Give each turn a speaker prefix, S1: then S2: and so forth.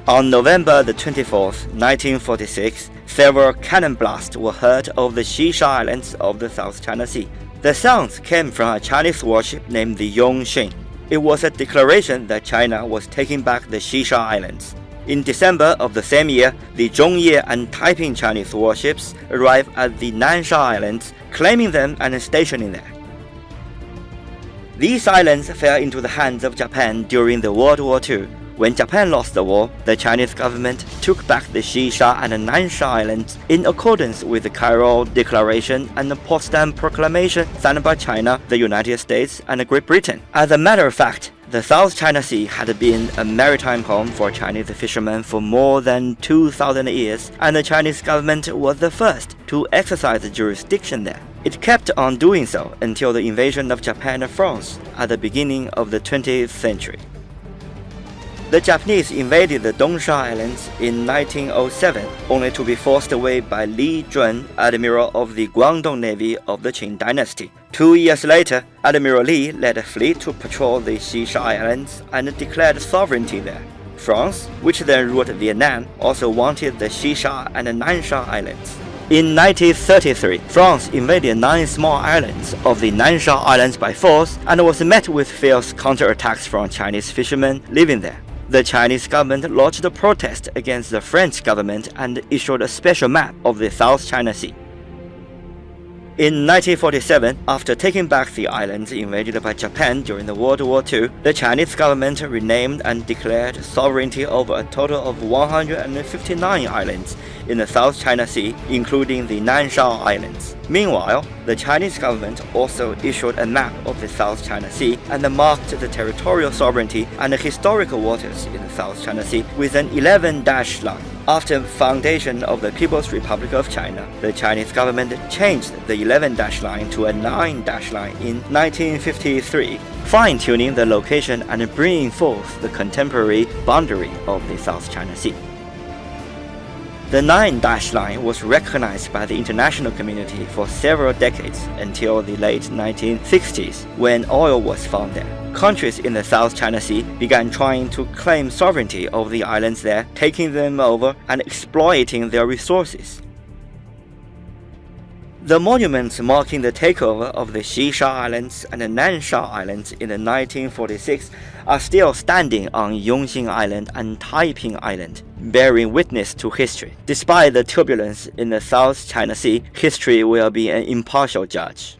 S1: On November the 24th, 1946, several cannon blasts were heard over the Xisha Islands of the South China Sea. The sounds came from a Chinese warship named the Yongxing. It was a declaration that China was taking back the Xisha Islands. In December of the same year, the Zhongye and Taiping Chinese warships arrived at the Nansha Islands, claiming them and stationing there. These islands fell into the hands of Japan during the World War II. When Japan lost the war, the Chinese government took back the Xisha and Nansha Islands in accordance with the Cairo Declaration and the Potsdam Proclamation signed by China, the United States, and Great Britain. As a matter of fact, the South China Sea had been a maritime home for Chinese fishermen for more than 2,000 years, and the Chinese government was the first to exercise jurisdiction there. It kept on doing so until the invasion of Japan and France at the beginning of the 20th century. The Japanese invaded the Dongsha Islands in 1907, only to be forced away by Li Jun, admiral of the Guangdong Navy of the Qing dynasty. 2 years later, Admiral Li led a fleet to patrol the Xisha Islands and declared sovereignty there. France, which then ruled Vietnam, also wanted the Xisha and Nansha Islands. In 1933, France invaded 9 small islands of the Nansha Islands by force and was met with fierce counterattacks from Chinese fishermen living there. The Chinese government lodged a protest against the French government and issued a special map of the South China Sea. In 1947, after taking back the islands invaded by Japan during the World War II, the Chinese government renamed and declared sovereignty over a total of 159 islands in the South China Sea, including the Nansha Islands. Meanwhile, the Chinese government also issued a map of the South China Sea and marked the territorial sovereignty and the historical waters in the South China Sea with an 11-dash line. After the foundation of the People's Republic of China, the Chinese government changed the 11-dash line to a 9-dash line in 1953, fine-tuning the location and bringing forth the contemporary boundary of the South China Sea. The 9-dash line was recognized by the international community for several decades until the late 1960s, when oil was found there. Countries in the South China Sea began trying to claim sovereignty over the islands there, taking them over and exploiting their resources. The monuments marking the takeover of the Xisha Islands and the Nansha Islands in 1946 are still standing on Yongxing Island and Taiping Island, bearing witness to history. Despite the turbulence in the South China Sea, history will be an impartial judge.